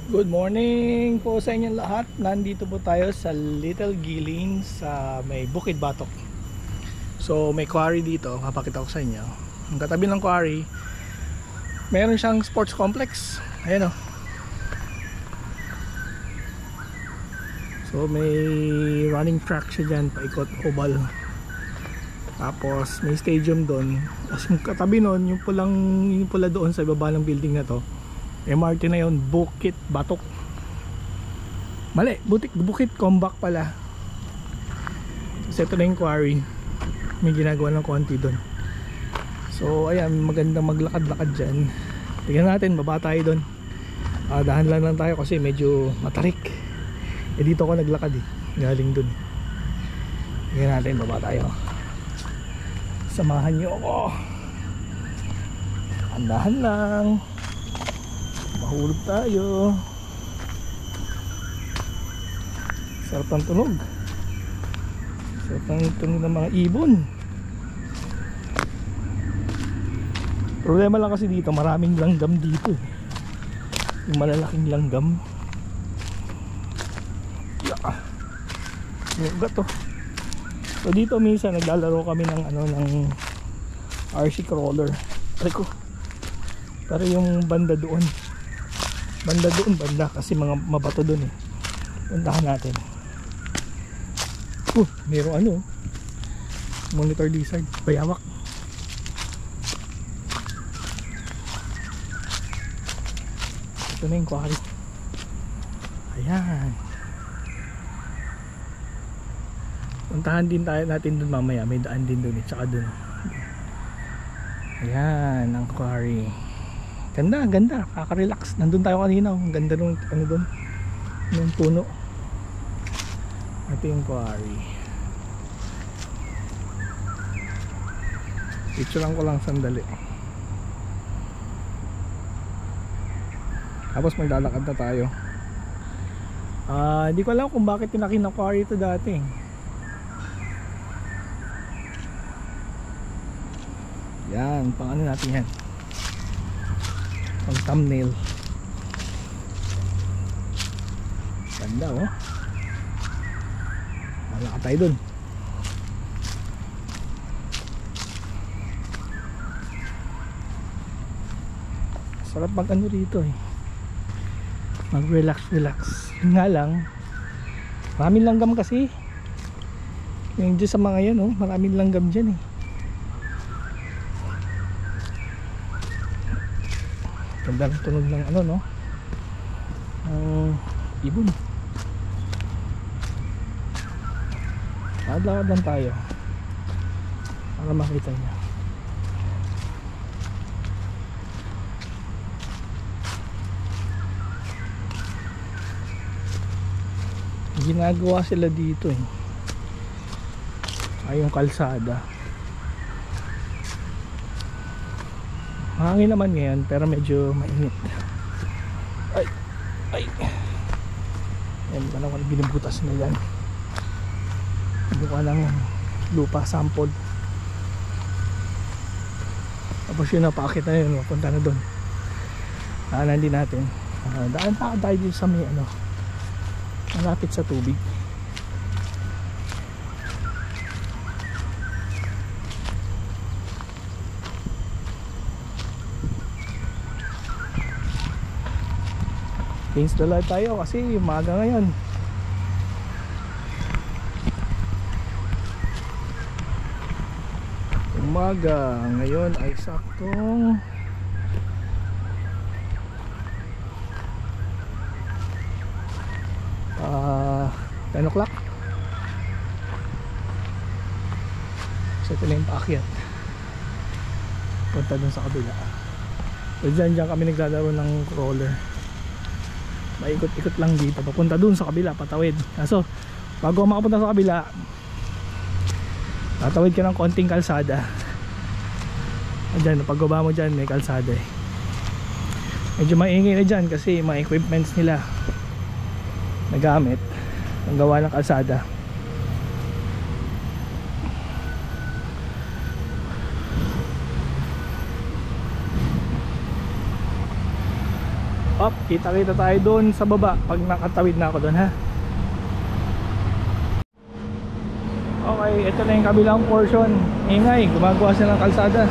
Good morning po sa inyong lahat. Nandito po tayo sa Little Giling sa may Bukid Batok. So may quarry dito, papakita ko sa inyo. Ang katabi ng quarry, meron siyang sports complex. Ayan o. So may running track siya dyan, paikot oval. Tapos may stadium doon. Tapos katabi nun, yung pula doon sa baba ng building na to, MRT na yun, Bukid Batok. Mali, Bukid Combak pala. So ito na yung quarry. May ginagawa ng konti doon. So ayan, magandang maglakad-lakad dyan. Tingnan natin, baba tayo doon. Dahan lang tayo kasi medyo matarik. Dito ako naglakad galing doon. Tingnan natin, baba tayo. Samahan nyo ako. Andahan lang. Mahulog tayo. Sarap ng tunog. Sarap ng tunog ng mga ibon. Problema lang kasi dito, maraming langgam dito. Yung malalaking langgam. Yung gato. So dito minsan naglalaro kami ng RC crawler. Pero yung banda doon kasi mga mabato doon puntahan natin. Mayroong monitor lizard, bayawak. Ito na yung quarry. Ayan, puntahan din natin doon mamaya. May daan din doon tsaka doon. Ayan ang quarry. Ganda, kaka-relax. Nandun tayo kanina, ang ganda nung doon, yung puno. Ito yung quarry. Picturean ko lang sandali. Tapos maglalakad na tayo. Hindi ko alam kung bakit pinaki ng quarry ito dati. Yan, pang ano natin yan, pang thumbnail. Ganda malaka tayo dun. Sarap mag rito mag relax. Yun nga lang, maraming langgam kasi. Yung dyan sa mga yan maraming langgam dyan Ganda ng tunog ng ibon. Lakad lang tayo para makita niya. Ginagawa sila dito ay yung kalsada. Hangin naman ngayon pero medyo mainit. Ay yan, parang binibutas na yan. Buka ng lupa sample. Tapos yun, napakit na yun, punta na doon. Daanan din natin. Daan tayo dito sa may malapit sa tubig. Change the light tayo kasi umaga ngayon. Umaga ngayon ay saktong 10 o'clock. So ito na yung paakyat punta dun sa kabila. So dyan kami naglalaro ng roller. Maikot-ikot lang dito papunta dun sa kabila, patawid. Kaso bago makapunta sa kabila, tatawid ka ng konting kalsada. Dyan, pagbaba mo dyan may kalsada medyo maingay na dyan kasi mga equipments nila nagamit ang gawa ng kalsada. Up, kita-kita tayo doon sa baba pag nakatawid na ako doon, ha. Okay, ito na yung kabilang portion. Ingay, gumagawa sila ng kalsada.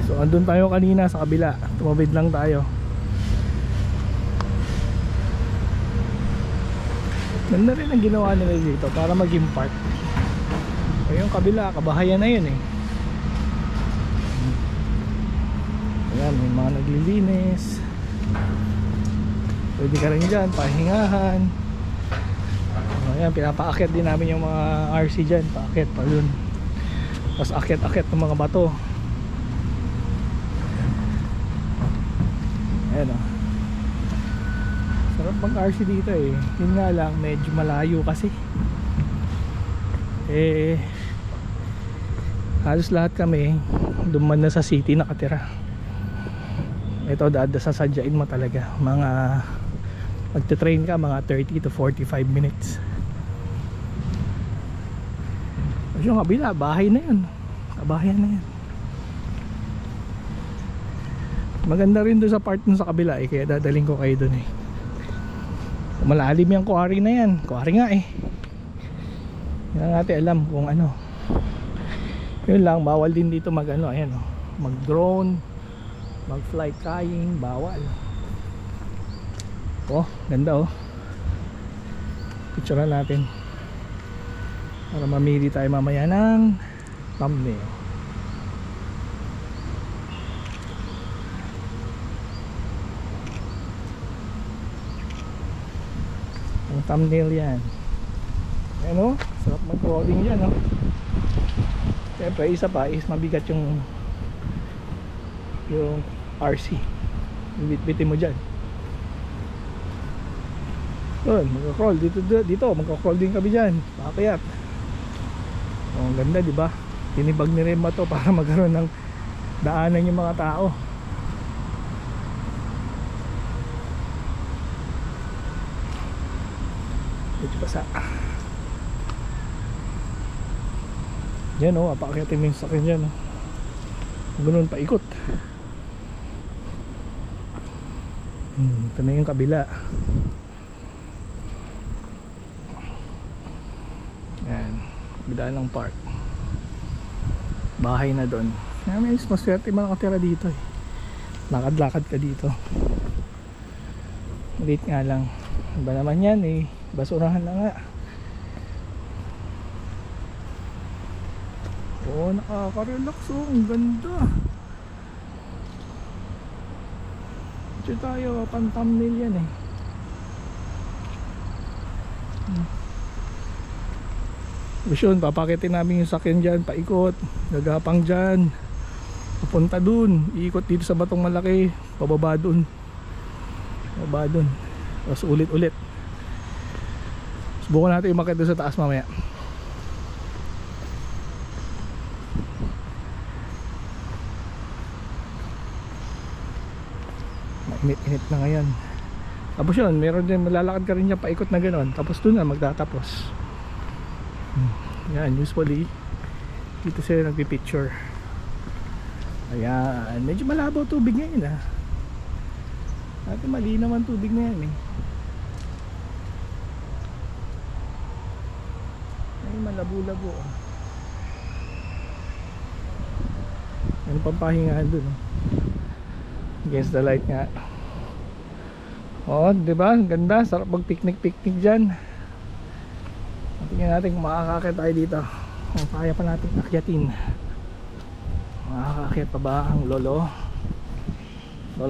So andun tayo kanina sa kabila, tumawid lang tayo. Ganda rin ang ginawa nila dito para maging park. So yung kabila, kabahayan na yun eh. Ayan, may mga naglilinis. Pwede ka rin dyan, pahingahan. Ayan, pinapaakyat din namin yung mga RC dyan, paakyat pa yun. Tapos akyat-akyat ng mga bato. Ayan o, sarap mag RC dito eh. Yun nga lang, medyo malayo kasi halos lahat kami duman na sa city nakatira. Ito sasadyain mo talaga. Mga magte-train ka mga 30 to 45 minutes. Tapos yung kabila, bahay na yun, kabahayan na yan. Maganda rin doon sa part dun sa kabila eh, kaya dadaling ko kayo doon eh. Malalim yung quarry na yan. Quarry nga eh. Hindi na natin alam kung ano. Yun lang, bawal din dito mag ano, ayan oh, mag drone, mag fly kaing, bawal. Oh, ganda oh. Picturean natin para mamili tayo mamaya ng thumbnail. Ang thumbnail yan. Ayan o, sarap mag-crawling yan o. Siyempre isa pa is mabigat yung RC. Bit-bitin mo dyan. Doon, magka-crawl dito magka-crawl din kami dyan. Pakiyat. Oh, ang ganda diba? Tinibag ni Rema to para magkaroon ng daanan yung mga tao. Ito basa. Yan o, apakyatin mo yung sakin dyan o. Ganun, paikot. Ito na yung kabila. Yan, kabila ng park. Bahay na doon. Kaya may maswerte man nakatira dito eh. Lakad-lakad ka dito. Ulit nga lang, iba naman yan eh, basurahan na nga. Oh, nakaka-relax oh, ang ganda. Ito tayo, pan-thumbnail yan eh. Yun, papakitin namin yung sakyan dyan, paikot, gagapang dyan, pupunta dun, iikot dito sa batong malaki, pababa dun, tapos ulit-ulit. Subukan natin umakit doon sa taas mamaya. Mainit-init na ngayon. Tapos yun, meron din, malalakad ka rin dyan paikot na gano'n, tapos dun na magtatapos. Yan, usually dito sila nagpipicture. Ayan, medyo malabo tubig ngayon ha. Dati mali naman tubig na yan eh. Ay, malabo-labo. Ano pampahingahan dun oh. Against the light nga. Oh, diba? Ganda, sarap mag-picnic-picnic dyan. Tingnan natin kung makakakit tayo dito. Kung kaya pa natin akyatin. Makakakit pa ba ang Lola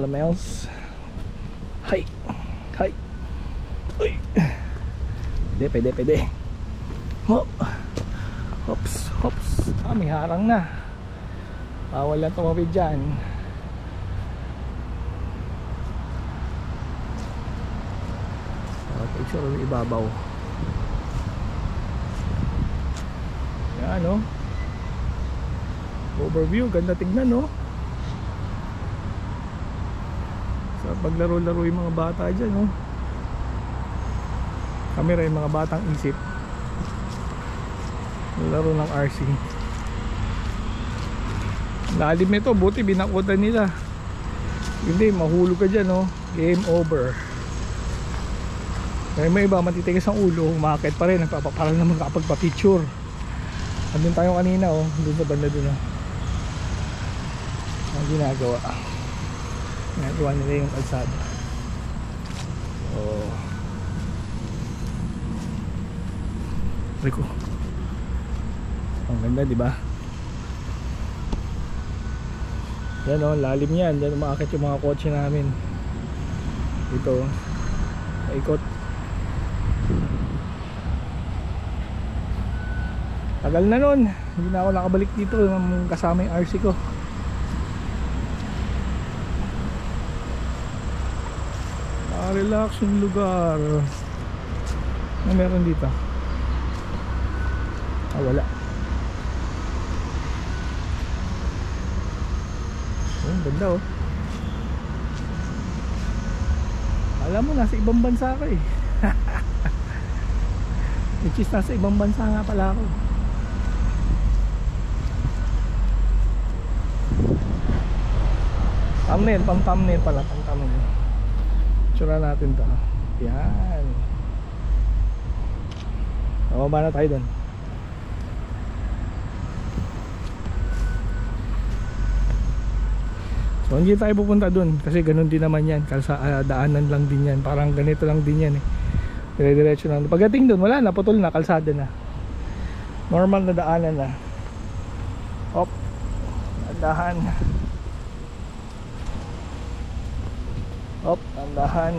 Mels? Hay! Hay! Uy! Pwede. Hop! Hops! Hops! Ah, may harang na. Bawal lang tumawid dyan. Picture ng ibabaw. Yan oh. Overview, ganda tignan no. Sa paglaro-laro yung mga bata dyan no. Kami rin mga batang isip. Laro ng RC. Lalim nito, buti binakutan nila. Hindi, mahulog ka dyan no. Game over. Kaya may iba matitigas ang ulo, umakit pa rin, nagpapaparal naman makapagpa-picture. Andun tayo kanina oh, dun sa banda dun oh. Ang ginagawa nila yung kalsada. Oh. Rico. Ang ganda, di ba? Yan oh, lalim yan. Diyan umaakit yung mga kotse namin. Ito, paikot. Tagal na nun, hindi na ako nakabalik dito kasama yung RC ko. Relax yung lugar. Ano meron dito? Wala. Ganda oh. Alam mo, nasa ibang bansa ka eh. Which is nasa ibang bansa nga pala ako. Thumbnail, pang-thumbnail pala, pang-thumbnail. Tsura natin to. Yan. Mababa na tayo dun. So hindi tayo pupunta dun kasi ganun din naman yan. Daanan lang din yan. Parang ganito lang din yan eh. Dire-diretso lang. Pagdating dun, wala na, putol na, kalsada na. Normal na daanan na. Hop. Dahan. Hop, tandahan.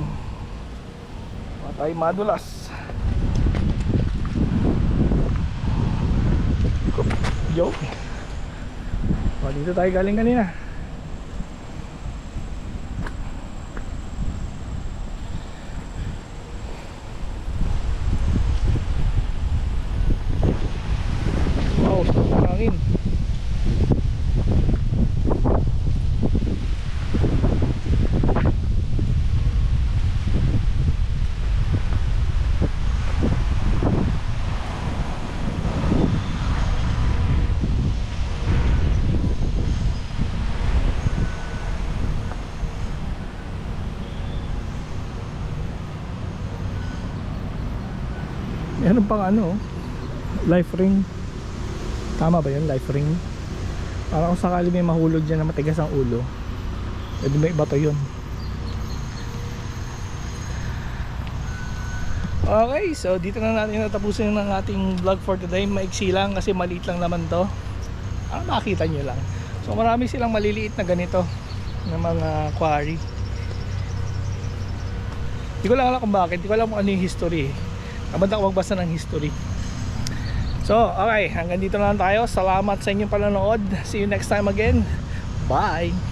Matay madulas. Joke. Dito tayo galing kanina. Wow, hangin. Meron pang ano, life ring. Tama ba yun? Life ring. Para kung sakali may mahulog dyan na matigas ang ulo, pwede may bato yun. Okay, so dito na natin natapusin ng ating vlog for today. Maiksi lang kasi maliit lang naman to. Makita nyo lang. So marami silang maliliit na ganito na mga quarry. Hindi ko lang alam kung bakit. Hindi ko alam kung ano yung history. Kamanda ko magbasa ng history. So, okay. Hanggang dito na lang tayo. Salamat sa inyong panonood. See you next time again. Bye!